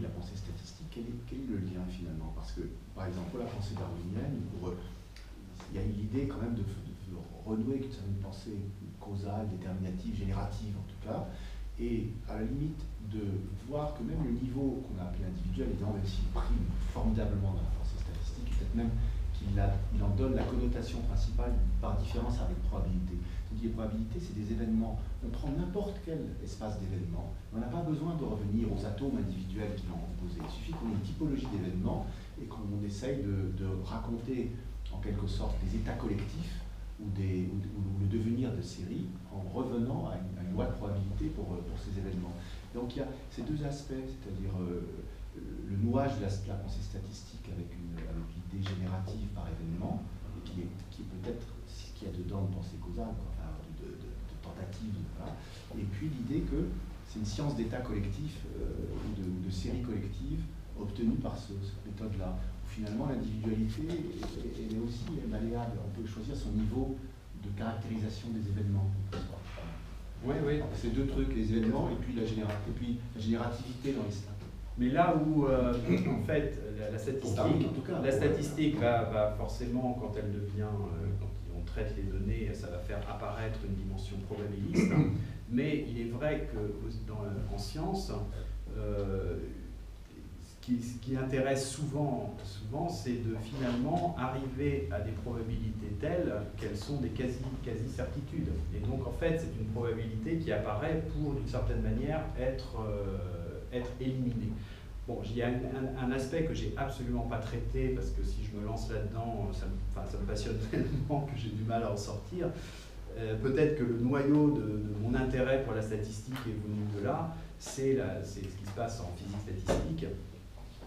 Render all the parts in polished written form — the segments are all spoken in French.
la pensée statistique, quel est le lien finalement? Parce que, par exemple, pour la pensée darwinienne, il y a eu l'idée quand même de renouer avec une pensée causale, déterminative, générative en tout cas, et à la limite de voir que même le niveau qu'on a appelé individuel, évidemment, même s'il prime formidablement dans la pensée statistique, peut-être même qu'il en donne la connotation principale par différence avec probabilité. Donc les probabilités, c'est des événements. On prend n'importe quel espace d'événements. On n'a pas besoin de revenir aux atomes individuels qui l'ont composé. Il suffit qu'on ait une typologie d'événements et qu'on essaye de raconter en quelque sorte des états collectifs ou le devenir de séries en revenant à une loi de probabilité pour ces événements. Donc il y a ces deux aspects, c'est-à-dire le nouage de la pensée statistique avec l'idée générative par événement, et qui est peut-être ce qu'il y a dedans de pensée causale, enfin, de tentative. Voilà. Et puis l'idée que c'est une science d'état collectif ou de séries collectives obtenues par cette méthode-là. Finalement, l'individualité, elle est aussi malléable. On peut choisir son niveau de caractérisation des événements. Oui, oui. C'est deux trucs, les événements et puis la générativité dans les stats. Mais là où, en fait, la statistique va forcément, quand elle devient, quand on traite les données, ça va faire apparaître une dimension probabiliste. Mais il est vrai qu'en science, ce qui intéresse souvent c'est de finalement arriver à des probabilités telles qu'elles sont des quasi-certitudes. Et donc, en fait, c'est une probabilité qui apparaît pour, d'une certaine manière, être éliminée. Bon, il y a un aspect que j'ai absolument pas traité, parce que si je me lance là-dedans, ça me passionne tellement que j'ai du mal à en sortir. Peut-être que le noyau de mon intérêt pour la statistique est venu de là, c'est ce qui se passe en physique statistique.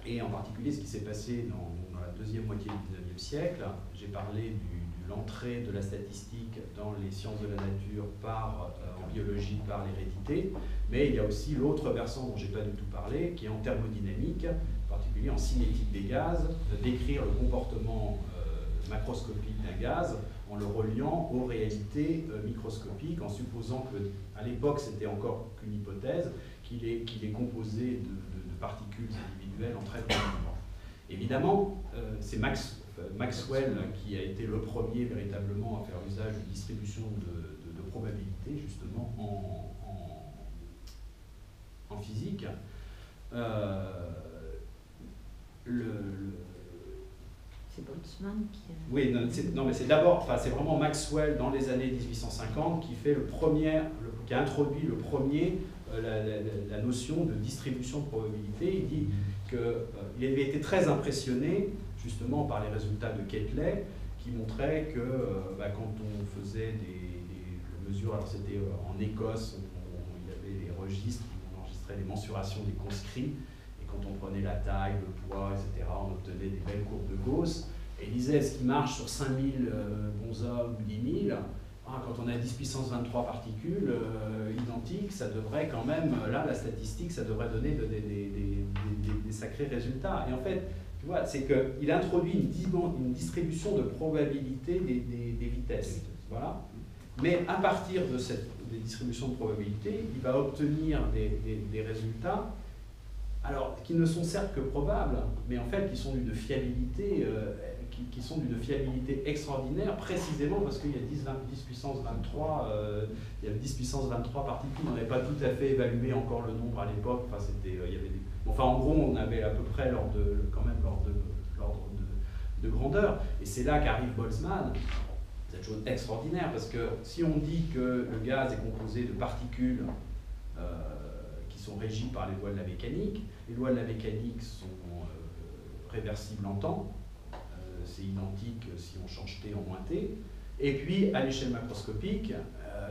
Et en particulier ce qui s'est passé dans la deuxième moitié du XIXe siècle. J'ai parlé de l'entrée de la statistique dans les sciences de la nature en biologie par l'hérédité, mais il y a aussi l'autre versant dont je n'ai pas du tout parlé, qui est en thermodynamique, en particulier en cinétique des gaz, de décrire le comportement macroscopique d'un gaz en le reliant aux réalités microscopiques, en supposant qu'à l'époque c'était encore qu'une hypothèse, qu'il est composé de particules individuelles en très grand nombre. Évidemment, c'est Maxwell qui a été le premier véritablement à faire usage de distribution de probabilité, justement, en physique. C'est Boltzmann qui... Oui, non, mais c'est d'abord, enfin, c'est vraiment Maxwell dans les années 1850 qui fait qui a introduit le premier la notion de distribution de probabilité. Il dit qu'il avait été très impressionné justement par les résultats de Ketley qui montraient que quand on faisait des mesures, alors c'était en Écosse, il y avait les registres, on enregistrait les mensurations des conscrits, et quand on prenait la taille, le poids, etc., on obtenait des belles courbes de Gauss. Et il disait, ce qui marche sur 5000 bonshommes ou 10 000, quand on a 10 puissance 23 particules identiques, ça devrait quand même, là, la statistique, ça devrait donner des sacrés résultats. Et en fait, tu vois, c'est qu'il introduit une distribution de probabilité des vitesses. Voilà. Mais à partir de des distributions de probabilité, il va obtenir des résultats, alors, qui ne sont certes que probables, mais en fait qui sont d'une fiabilité extraordinaire, précisément parce qu'il y a 10 puissance 23, il y a 10 puissance 23 particules. On n'avait pas tout à fait évalué encore le nombre à l'époque. Enfin, en gros, on avait à peu près l'ordre de grandeur. Et c'est là qu'arrive Boltzmann. Cette chose extraordinaire, parce que si on dit que le gaz est composé de particules qui sont régies par les lois de la mécanique, les lois de la mécanique sont réversibles en temps. C'est identique si on change T en moins T. Et puis, à l'échelle macroscopique,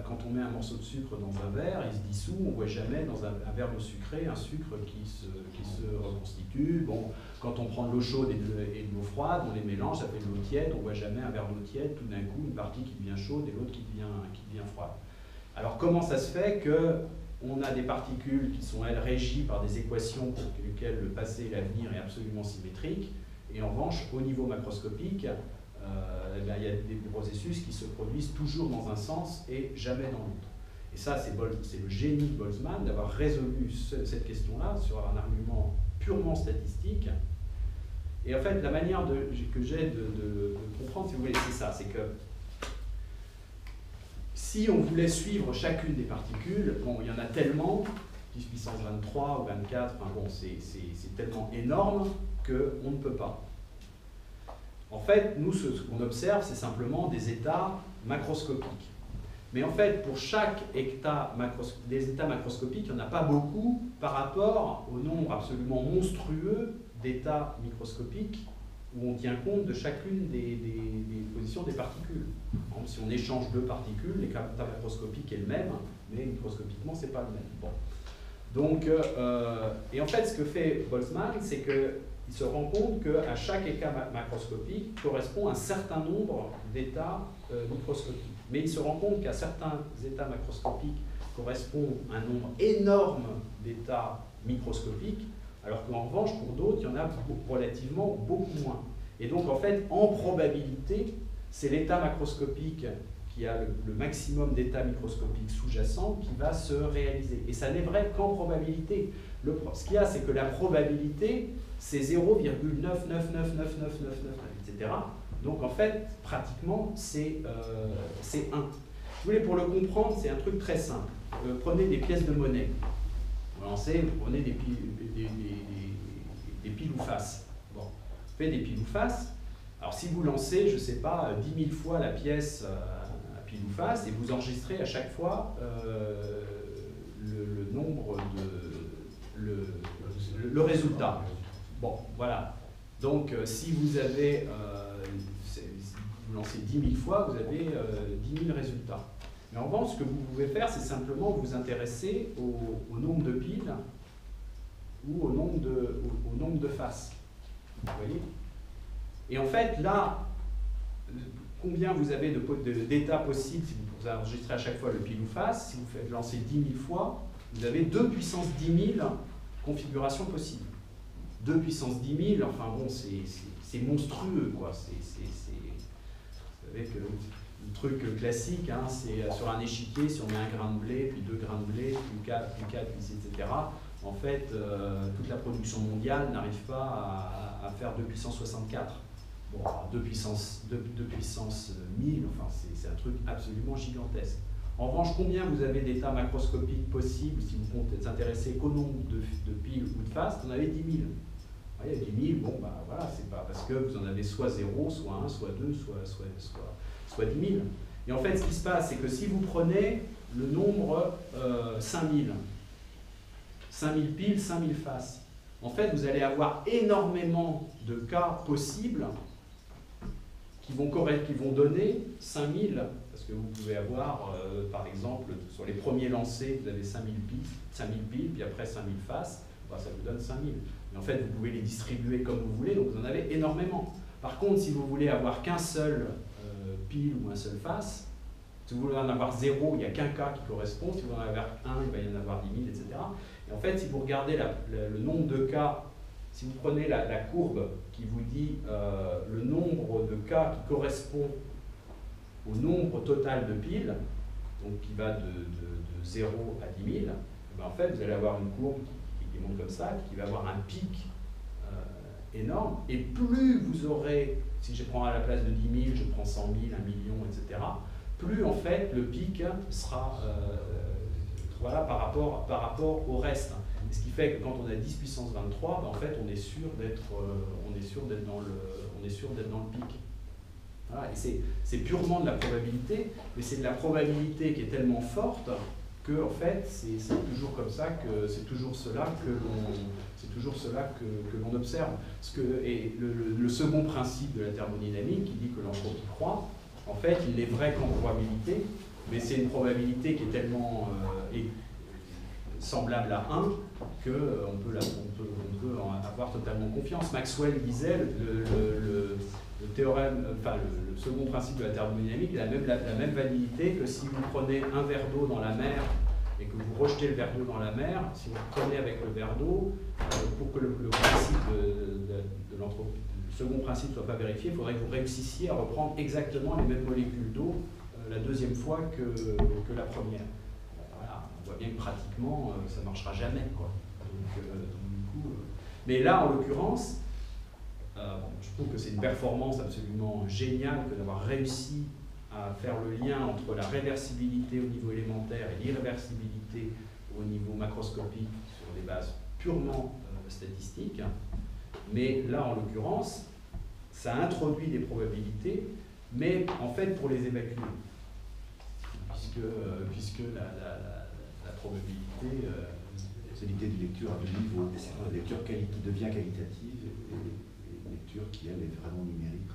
quand on met un morceau de sucre dans un verre, il se dissout, on ne voit jamais dans un verre d'eau sucrée un sucre qui se reconstitue. Bon, quand on prend de l'eau chaude et de l'eau froide, on les mélange, ça fait de l'eau tiède, on ne voit jamais un verre d'eau tiède, tout d'un coup, une partie qui devient chaude et l'autre qui devient froide. Alors, comment ça se fait qu'on a des particules qui sont, elles, régies par des équations pour lesquelles le passé et l'avenir est absolument symétrique, et en revanche, au niveau macroscopique, il y a des processus qui se produisent toujours dans un sens et jamais dans l'autre. Et ça, c'est le génie de Boltzmann d'avoir résolu cette question-là sur un argument purement statistique. Et en fait, la manière que j'ai de comprendre, si vous voulez, c'est ça, c'est que si on voulait suivre chacune des particules, bon, il y en a tellement, 10 puissance 23 ou 24, enfin bon, c'est tellement énorme qu'on ne peut pas. En fait, nous, ce qu'on observe, c'est simplement des états macroscopiques. Mais en fait, pour chaque des états macroscopiques, il n'y en a pas beaucoup par rapport au nombre absolument monstrueux d'états microscopiques où on tient compte de chacune des positions des particules. Par exemple, si on échange deux particules, l'état macroscopique est le même, mais microscopiquement, ce n'est pas le même. Bon. Donc, et en fait, ce que fait Boltzmann, c'est qu'il se rend compte qu'à chaque état macroscopique correspond un certain nombre d'états microscopiques. Mais il se rend compte qu'à certains états macroscopiques correspond un nombre énorme d'états microscopiques, alors qu'en revanche, pour d'autres, il y en a relativement beaucoup moins. Et donc, en fait, en probabilité, c'est l'état macroscopique qui a le maximum d'états microscopiques sous-jacents qui va se réaliser. Et ça n'est vrai qu'en probabilité. Ce qu'il y a, c'est que la probabilité, c'est 0,9999999, etc. Donc, en fait, pratiquement, c'est 1. Si vous voulez, pour le comprendre, c'est un truc très simple. Prenez des pièces de monnaie. Vous lancez, vous prenez des piles ou face. Bon, vous faites des piles ou face. Alors, si vous lancez, je ne sais pas, 10 000 fois la pièce à pile ou face, et vous enregistrez à chaque fois le nombre le résultat. Bon, voilà. Donc, si vous avez, vous lancez 10 000 fois, vous avez 10 000 résultats. Mais en revanche, ce que vous pouvez faire, c'est simplement vous intéresser au nombre de piles ou au nombre de faces. Vous voyez? Et en fait, là, combien vous avez d'états possibles si vous enregistrez à chaque fois le pile ou face? Si vous faites lancer 10 000 fois, vous avez 2 puissance 10 000 configurations possibles. 2 puissance 10 000, enfin bon, c'est monstrueux, quoi. Vous savez que le truc classique, hein, c'est sur un échiquier, si on met un grain de blé, puis 2 grains de blé, puis 4, puis 6, etc. En fait, toute la production mondiale n'arrive pas à faire 2 puissance 64. Bon, 2 puissance 1000, enfin, c'est un truc absolument gigantesque. En revanche, combien vous avez d'états macroscopiques possibles si vous vous intéressez qu'au nombre de piles ou de faces? Vous en avez 10 000. Il y a 10 000, bon, bah voilà, c'est pas parce que vous en avez soit 0, soit 1, soit 2, soit 10 000. Et en fait, ce qui se passe, c'est que si vous prenez le nombre 5000 piles, 5000 faces, en fait, vous allez avoir énormément de cas possibles qui vont donner 5000, parce que vous pouvez avoir, par exemple, sur les premiers lancers, vous avez 5000 piles, puis après 5000 faces, bah, ça vous donne 5000. Mais en fait, vous pouvez les distribuer comme vous voulez, donc vous en avez énormément. Par contre, si vous voulez avoir qu'un seul pile ou un seul face, si vous voulez en avoir 0, il n'y a qu'un cas qui correspond. Si vous en avez 1, il va y en avoir 10 000, etc. Et en fait, si vous regardez le nombre de cas, si vous prenez la courbe qui vous dit le nombre de cas qui correspond au nombre total de piles, donc qui va de 0 à 10 000, ben en fait, vous allez avoir une courbe qui monte comme ça, qui va avoir un pic énorme, et plus vous aurez, si je prends à la place de 10 000, je prends 100 000, 1 million, etc., plus en fait le pic sera voilà, par rapport au reste. Et ce qui fait que quand on a 10 puissance 23, ben en fait on est sûr d'être dans le pic. Voilà, et c'est purement de la probabilité, mais c'est de la probabilité qui est tellement forte que en fait c'est toujours comme ça que c'est toujours cela que l'on observe. Et le second principe de la thermodynamique qui dit que l'entropie croît, en fait il est vrai qu'en probabilité, mais c'est une probabilité qui est tellement semblable à 1 qu'on peut en avoir totalement confiance. Maxwell disait le théorème, enfin le second principe de la thermodynamique, il a la même validité que si vous prenez un verre d'eau dans la mer et que vous rejetez le verre d'eau dans la mer, si vous prenez avec le verre d'eau, pour que le principe de l'entropie, le second principe ne soit pas vérifié, il faudrait que vous réussissiez à reprendre exactement les mêmes molécules d'eau la deuxième fois que la première. Voilà, on voit bien que pratiquement ça ne marchera jamais, quoi. Donc, du coup, Mais là, en l'occurrence, je trouve que c'est une performance absolument géniale que d'avoir réussi à faire le lien entre la réversibilité au niveau élémentaire et l'irréversibilité au niveau macroscopique sur des bases purement statistiques. Mais là, en l'occurrence, ça introduit des probabilités, mais en fait pour les évacuer. Puisque la probabilité... c'est l'idée de lecture à deux niveaux, une lecture qui devient qualitative et une lecture qui, elle, est vraiment numérique,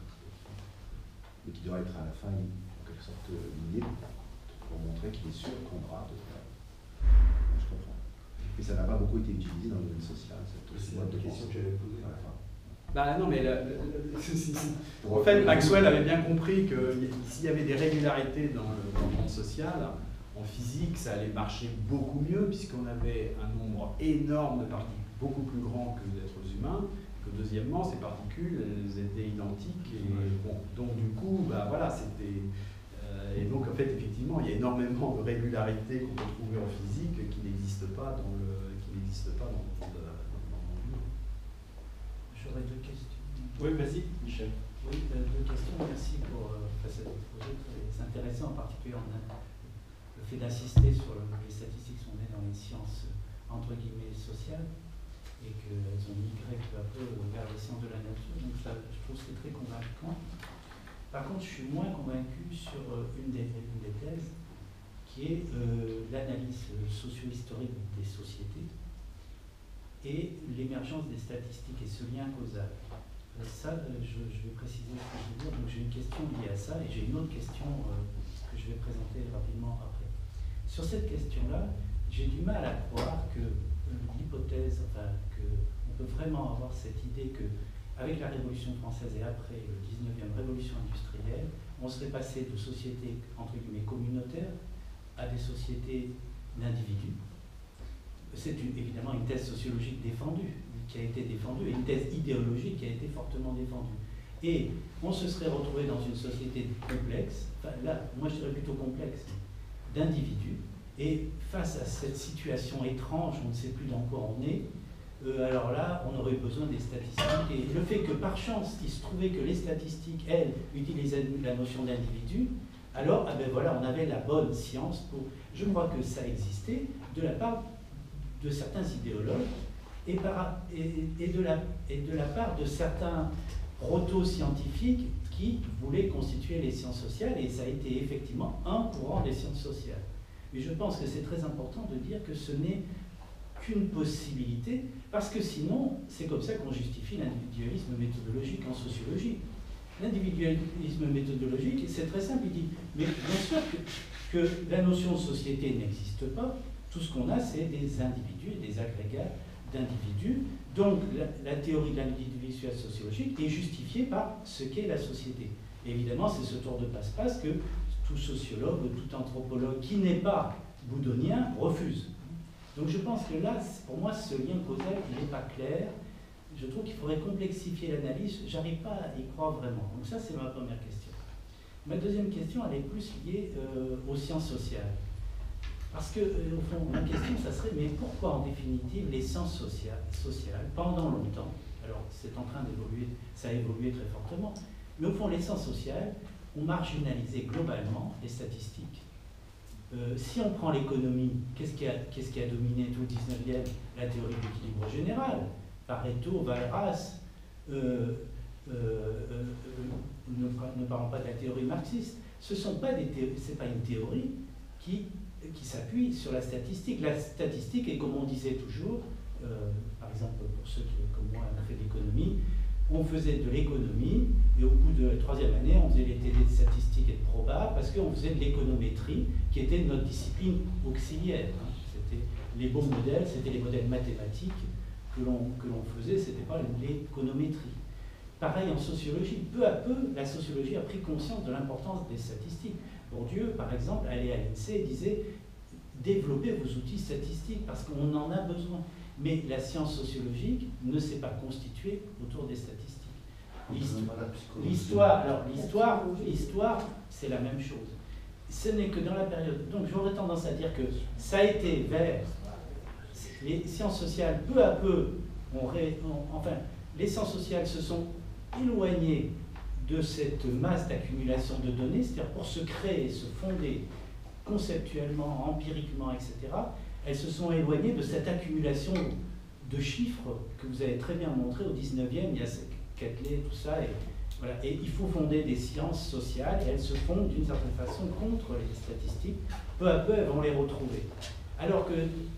mais qui doit être à la fin, en quelque sorte, liée, pour montrer qu'il est sûr qu'on aura de travail. Je comprends. Mais ça n'a pas beaucoup été utilisé dans le domaine social, cette mode de question que j'avais posée à la fin. Bah non, mais en fait, Maxwell avait bien compris que s'il y avait des régularités dans le monde social, en physique, ça allait marcher beaucoup mieux, puisqu'on avait un nombre énorme de particules, beaucoup plus grand que d'êtres humains, que deuxièmement, ces particules, elles étaient identiques, et bon, donc du coup, bah voilà, c'était... et donc, en fait, effectivement, il y a énormément de régularités qu'on peut trouver en physique qui n'existent pas dans le monde. J'aurais deux questions. Oui, vas-y, Michel. Oui, deux questions. Merci pour cet exposé très intéressant, en particulier le fait d'insister sur les statistiques sont nées dans les sciences entre guillemets sociales et qu'elles ont migré peu à peu vers les sciences de la nature. Donc ça, je trouve que c'est très convaincant. Par contre, je suis moins convaincu sur une des thèses qui est l'analyse socio-historique des sociétés et l'émergence des statistiques et ce lien causal. Ça, je vais préciser ce que je veux dire. Donc j'ai une question liée à ça et j'ai une autre question que je vais présenter rapidement après. Sur cette question-là, j'ai du mal à croire que l'hypothèse, enfin, qu'on peut vraiment avoir cette idée que avec la Révolution française et après le 19e révolution industrielle, on serait passé de sociétés entre guillemets communautaires à des sociétés d'individus. C'est évidemment une thèse sociologique défendue, qui a été défendue, et une thèse idéologique qui a été fortement défendue. Et on se serait retrouvé dans une société complexe, enfin là, moi je dirais plutôt complexe, d'individus, et face à cette situation étrange, on ne sait plus dans quoi on est, alors là, on aurait besoin des statistiques. Et le fait que par chance, il se trouvait que les statistiques, elles, utilisaient la notion d'individu, alors, ah ben voilà, on avait la bonne science pour... Je crois que ça existait de la part de certains idéologues et de la part de certains proto-scientifiques qui voulaient constituer les sciences sociales, et ça a été effectivement un courant des sciences sociales. Mais je pense que c'est très important de dire que ce n'est qu'une possibilité, parce que sinon, c'est comme ça qu'on justifie l'individualisme méthodologique en sociologie. L'individualisme méthodologique, c'est très simple, il dit, mais bien sûr que la notion de société n'existe pas, tout ce qu'on a, c'est des individus, des agrégats d'individus, donc la théorie de l'individualisme sociologique est justifiée par ce qu'est la société. Et évidemment, c'est ce tour de passe-passe que tout sociologue, tout anthropologue qui n'est pas boudonien refuse. Donc je pense que là, pour moi, ce lien causal n'est pas clair. Je trouve qu'il faudrait complexifier l'analyse. J'arrive pas à y croire vraiment. Donc ça, c'est ma première question. Ma deuxième question, elle est plus liée aux sciences sociales. Parce que, au fond, ma question, ça serait, mais pourquoi, en définitive, les sciences sociales, pendant longtemps, alors c'est en train d'évoluer, ça a évolué très fortement, mais au fond, les sciences sociales ont marginalisé globalement les statistiques. Si on prend l'économie, qu'est-ce qui a dominé tout le 19e? La théorie de l'équilibre général, Pareto, Walras, ne parlons pas de la théorie marxiste. C'est pas une théorie qui s'appuie sur la statistique. La statistique est, comme on disait toujours, par exemple pour ceux qui, comme moi, ont fait de l'économie, on faisait de l'économie, et au bout de la troisième année, on faisait les TD de statistiques et de proba, parce qu'on faisait de l'économétrie, qui était notre discipline auxiliaire. C'était les beaux modèles, c'était les modèles mathématiques que l'on faisait, c'était pas l'économétrie. Pareil en sociologie, peu à peu, la sociologie a pris conscience de l'importance des statistiques. Bourdieu, par exemple, allait à l'INSEE et disait « développez vos outils statistiques, parce qu'on en a besoin ». Mais la science sociologique ne s'est pas constituée autour des statistiques. L'histoire, c'est la même chose. Ce n'est que dans la période... Donc j'aurais tendance à dire que ça a été vers... Les sciences sociales, peu à peu, enfin, les sciences sociales se sont éloignées de cette masse d'accumulation de données, c'est-à-dire pour se créer, se fonder conceptuellement, empiriquement, etc., elles se sont éloignées de cette accumulation de chiffres que vous avez très bien montré au 19e, il y a Quetelet, tout ça, et, voilà. Et il faut fonder des sciences sociales, et elles se fondent d'une certaine façon contre les statistiques. Peu à peu, elles vont les retrouver. Alors que,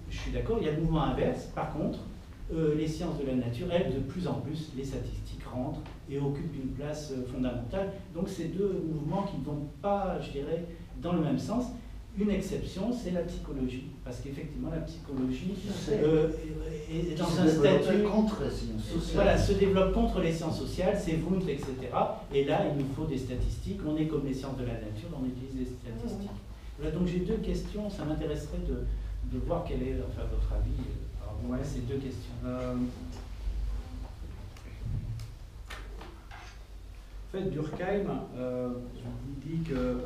je suis d'accord, il y a le mouvement inverse, par contre, les sciences de la nature, elles, de plus en plus, les statistiques rentrent et occupent une place fondamentale. Donc, c'est deux mouvements qui ne vont pas, je dirais, dans le même sens. Une exception, c'est la psychologie, parce qu'effectivement, la psychologie est dans un statut contre les sciences sociales. Voilà, se développe contre les sciences sociales, c'est Wundt, etc. Et là, il nous faut des statistiques. On est comme les sciences de la nature, on utilise des statistiques. Voilà, donc j'ai deux questions. Ça m'intéresserait de voir quel est, enfin, votre avis. Alors, ouais, ces deux questions. En fait, Durkheim, je vous dis que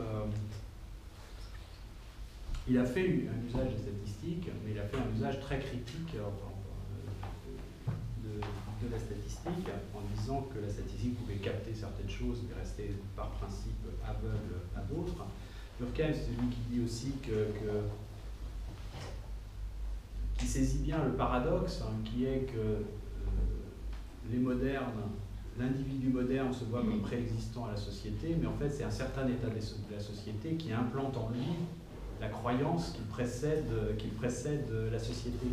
il a fait un usage des statistiques, mais il a fait un usage très critique de la statistique, en disant que la statistique pouvait capter certaines choses, mais rester par principe aveugle à d'autres. Durkheim, c'est lui qui dit aussi qui saisit bien le paradoxe, hein, qui est que les modernes, l'individu moderne se voit comme préexistant à la société, mais en fait c'est un certain état de la société qui implante en lui la croyance qu'il précède la société.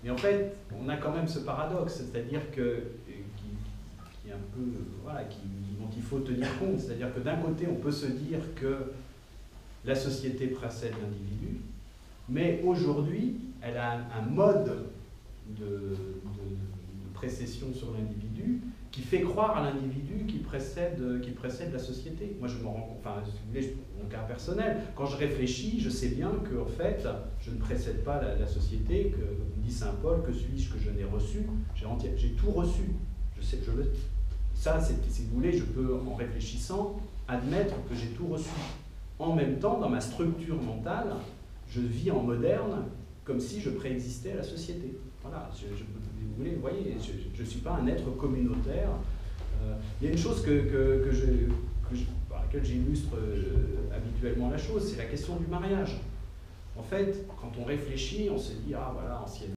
Mais en fait, on a quand même ce paradoxe, c'est-à-dire que qui est un peu, voilà, dont il faut tenir compte, c'est-à-dire que d'un côté, on peut se dire que la société précède l'individu, mais aujourd'hui, elle a un mode de précession sur l'individu qui fait croire à l'individu qui précède la société. Moi, je me rends compte, enfin, si vous voulez, mon cas personnel, quand je réfléchis, je sais bien que, en fait, je ne précède pas la société, que, comme dit saint Paul, que suis-je que je n'ai reçu, j'ai tout reçu. Ça, si vous voulez, je peux, en réfléchissant, admettre que j'ai tout reçu. En même temps, dans ma structure mentale, je vis en moderne comme si je préexistais à la société. Voilà, vous voulez, vous voyez, je ne suis pas un être communautaire. Il y a une chose par laquelle j'illustre habituellement la chose, c'est la question du mariage. En fait, quand on réfléchit, on se dit, ah voilà, anciennement,